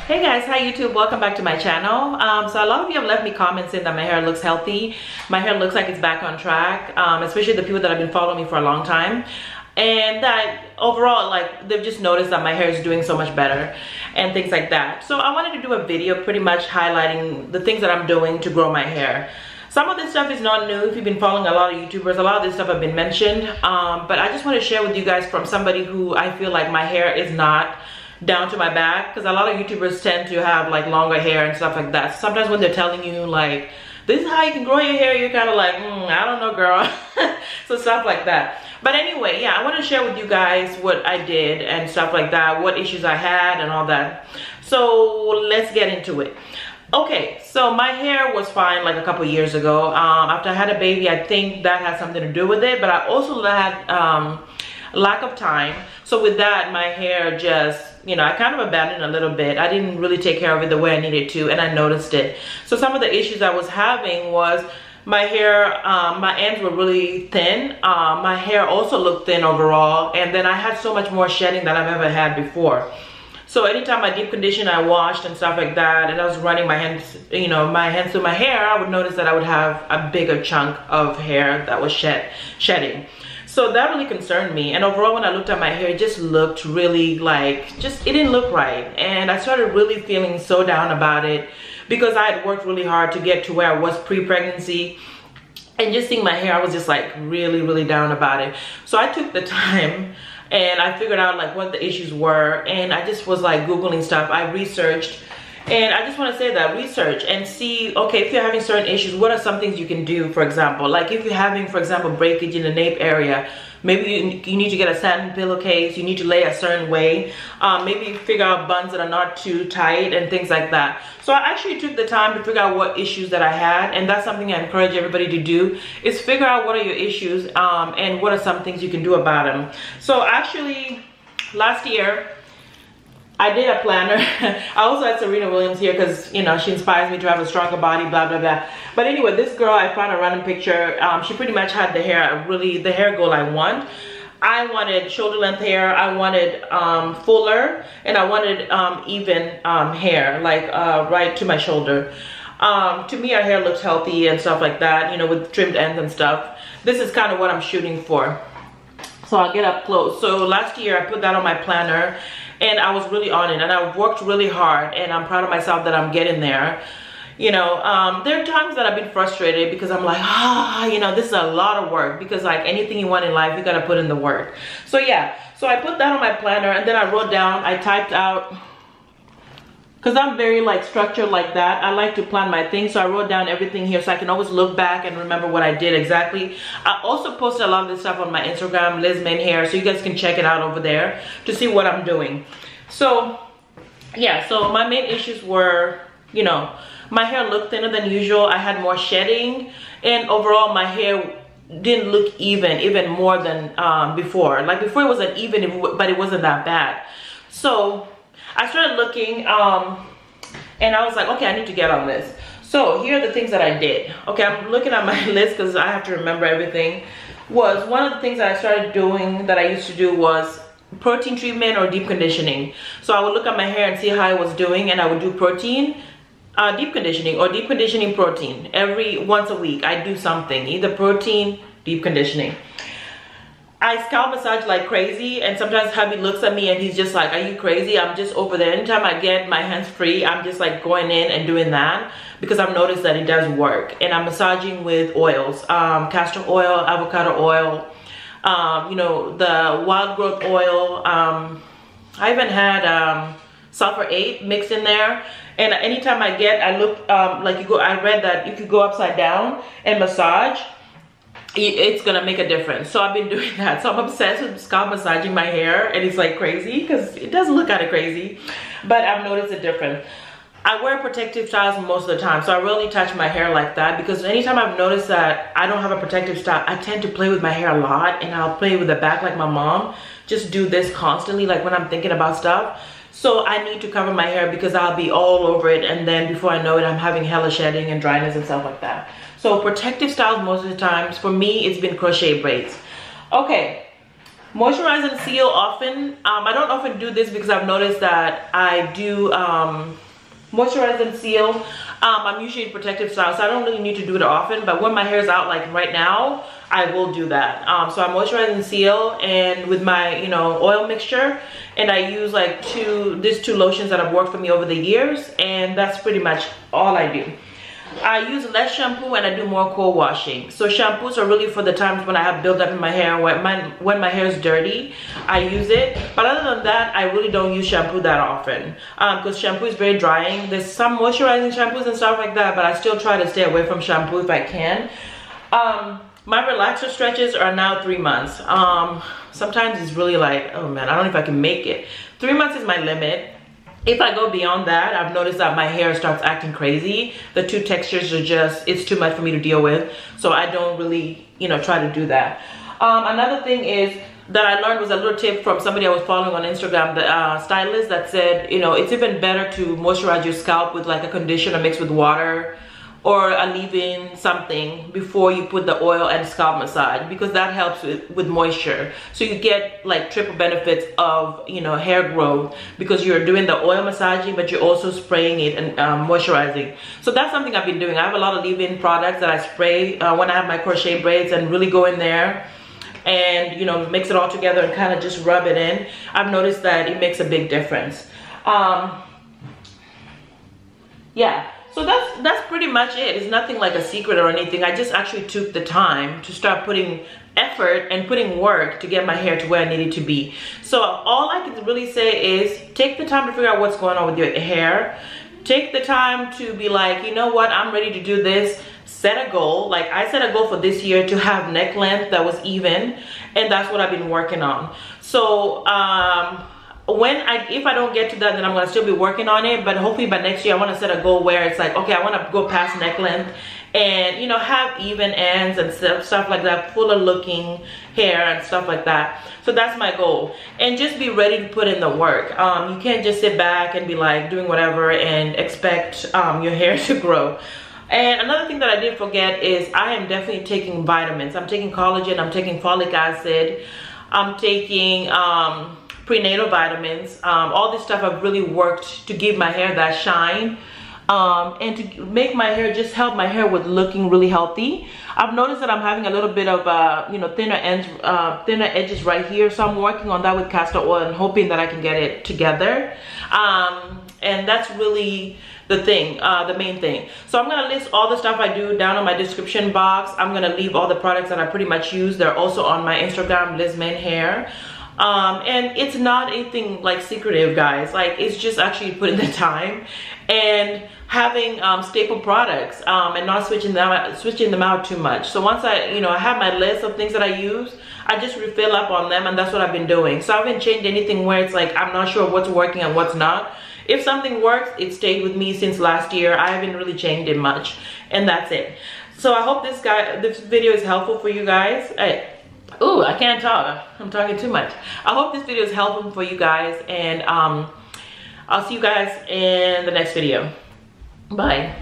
Hey guys, hi YouTube, welcome back to my channel. So a lot of you have left me comments saying that my hair looks healthy. My hair looks like it's back on track, especially the people that have been following me for a long time. And that overall, like, they've just noticed that my hair is doing so much better and things like that. So I wanted to do a video pretty much highlighting the things that I'm doing to grow my hair. Some of this stuff is not new. If you've been following a lot of YouTubers, a lot of this stuff have been mentioned. But I just want to share with you guys from somebody who I feel like my hair is not down to my back, because a lot of YouTubers tend to have like longer hair and stuff like that. Sometimes when they're telling you like, this is how you can grow your hair, you're kind of like, I don't know, girl. So stuff like that. But anyway, yeah, I want to share with you guys what I did and stuff like that, what issues I had and all that. So let's get into it. Okay, so my hair was fine like a couple years ago. After I had a baby, I think that had something to do with it, but I also had lack of time. So with that, my hair just, you know, I kind of abandoned a little bit. I didn't really take care of it the way I needed to, and I noticed it. So some of the issues I was having was my hair, my ends were really thin. My hair also looked thin overall, and then I had so much more shedding than I've ever had before. So anytime I deep conditioned, I washed and stuff like that, and I was running my hands, you know, my hands through my hair, I would notice that I would have a bigger chunk of hair that was shedding. So that really concerned me, and overall when I looked at my hair, it just looked really like, it didn't look right. And I started really feeling so down about it because I had worked really hard to get to where I was pre-pregnancy. And just seeing my hair, I was just like really down about it. So I took the time and I figured out like what the issues were, and I just was like Googling stuff. I researched. And I just want to say that research and see, okay, if you're having certain issues, what are some things you can do? For example, like if you're having, for example, breakage in the nape area, maybe you need to get a satin pillowcase, you need to lay a certain way, maybe figure out buns that are not too tight and things like that. So I actually took the time to figure out what issues that I had, and that's something I encourage everybody to do, is figure out what are your issues and what are some things you can do about them. So actually, last year, I did a planner. I also had Serena Williams here because, you know, she inspires me to have a stronger body, blah, blah, blah. But anyway, this girl, I found a random picture. She pretty much had the hair, the hair goal I want. I wanted shoulder length hair, I wanted fuller, and I wanted even hair, like right to my shoulder. To me, our hair looks healthy and stuff like that, you know, with trimmed ends and stuff. This is kind of what I'm shooting for. So I'll get up close. So last year, I put that on my planner, and I was really on it, and I worked really hard, and I'm proud of myself that I'm getting there. You know, there are times that I've been frustrated because I'm like, you know, this is a lot of work, because like anything you want in life, you got to put in the work. So yeah, so I put that on my planner, and then I wrote down, I typed out, because I'm very like structured like that. I like to plan my things, so I wrote down everything here so I can always look back and remember what I did exactly. I also posted a lot of this stuff on my Instagram, Liz Min Hair, so you guys can check it out over there to see what I'm doing. So yeah, so my main issues were, you know, my hair looked thinner than usual. I had more shedding, and overall my hair didn't look even more than before. Like before it was uneven, but it wasn't that bad. So I started looking and I was like, okay, I need to get on this. So here are the things that I did. Okay, I'm looking at my list because I have to remember everything. Was one of the things that I started doing, that I used to do, was protein treatment or deep conditioning. So I would look at my hair and see how I was doing, and I would do protein, deep conditioning, or deep conditioning protein. Once a week I do something, either protein, deep conditioning. I scalp massage like crazy, and sometimes hubby looks at me and he's just like, are you crazy? I'm just over there. Anytime I get my hands free, I'm just like going in and doing that, because I've noticed that it does work. And I'm massaging with oils, castor oil, avocado oil, you know, the wild growth oil. I even had sulfur 8 mixed in there. And anytime I look, like I read that if you go upside down and massage, it's gonna make a difference. So I've been doing that. So I'm obsessed with scalp massaging my hair, and it's like crazy because it does look kind of crazy, but I've noticed a difference. I wear protective styles most of the time, so I rarely touch my hair like that, because anytime I've noticed that I don't have a protective style, I tend to play with my hair a lot, and I'll play with the back like my mom. Just do this constantly, like when I'm thinking about stuff. So I need to cover my hair because I'll be all over it, and then before I know it, I'm having hella shedding and dryness and stuff like that. So protective styles most of the times, for me, it's been crochet braids. Okay, Moisturize and seal often. I don't often do this because I've noticed that I do moisturize and seal. I'm usually in protective style, so I don't really need to do it often, but when my hair is out like right now, I will do that. So I moisturize and seal, and with my, you know, oil mixture, and I use like these two lotions that have worked for me over the years, and that's pretty much all I do. I use less shampoo and I do more co-washing. So shampoos are really for the times when I have buildup in my hair, when my hair is dirty, I use it. But other than that, I really don't use shampoo that often because shampoo is very drying. There's some moisturizing shampoos and stuff like that, but I still try to stay away from shampoo if I can. My relaxer stretches are now 3 months. Sometimes it's really like, oh man, I don't know if I can make it. 3 months is my limit. If I go beyond that, I've noticed that my hair starts acting crazy. The two textures are just, it's too much for me to deal with. So I don't really, you know, try to do that. Another thing is that I learned was a little tip from somebody I was following on Instagram, the stylist, that said, you know, it's even better to moisturize your scalp with like a conditioner mixed with water or a leave-in something before you put the oil and scalp massage, because that helps with moisture. So you get like triple benefits of, you know, hair growth, because you're doing the oil massaging, but you're also spraying it and moisturizing. So that's something I've been doing. I have a lot of leave-in products that I spray when I have my crochet braids, and really go in there and, you know, mix it all together and kind of just rub it in. I've noticed that it makes a big difference. Yeah. So that's pretty much it. It's nothing like a secret or anything. I just actually took the time to start putting effort and putting work to get my hair to where I needed to be. So all I can really say is take the time to figure out what's going on with your hair. Take the time to be like, you know what, I'm ready to do this. Set a goal. Like I set a goal for this year to have neck length that was even, and that's what I've been working on. So if I don't get to that, then I'm gonna still be working on it, but hopefully by next year I want to set a goal where it's like, okay, I want to go past neck length and, you know, have even ends and stuff like that, fuller looking hair and stuff like that. So that's my goal, and just be ready to put in the work. You can't just sit back and be like doing whatever and expect your hair to grow. And another thing that I did forget is I am definitely taking vitamins. I'm taking collagen, I'm taking folic acid, I'm taking prenatal vitamins. All this stuff I've really worked to give my hair that shine, and to make my hair, just help my hair with looking really healthy. I've noticed that I'm having a little bit of you know, thinner edges right here, so I'm working on that with castor oil and hoping that I can get it together. And that's really the thing, the main thing. So I'm gonna list all the stuff I do down on my description box. I'm gonna leave all the products that I pretty much use. They're also on my Instagram, Liz Men Hair. And it's not anything like secretive, guys. Like, it's just actually putting the time and having staple products, and not switching them out too much. So once I have my list of things that I use, I just refill up on them, and that's what I've been doing. So I haven't changed anything where it's like I'm not sure what's working and what's not. If something works, it stayed with me since last year. I haven't really changed it much, and that's it. So I hope this video is helpful for you guys. Ooh, I can't talk. I'm talking too much. I hope this video is helpful for you guys, and I'll see you guys in the next video. Bye.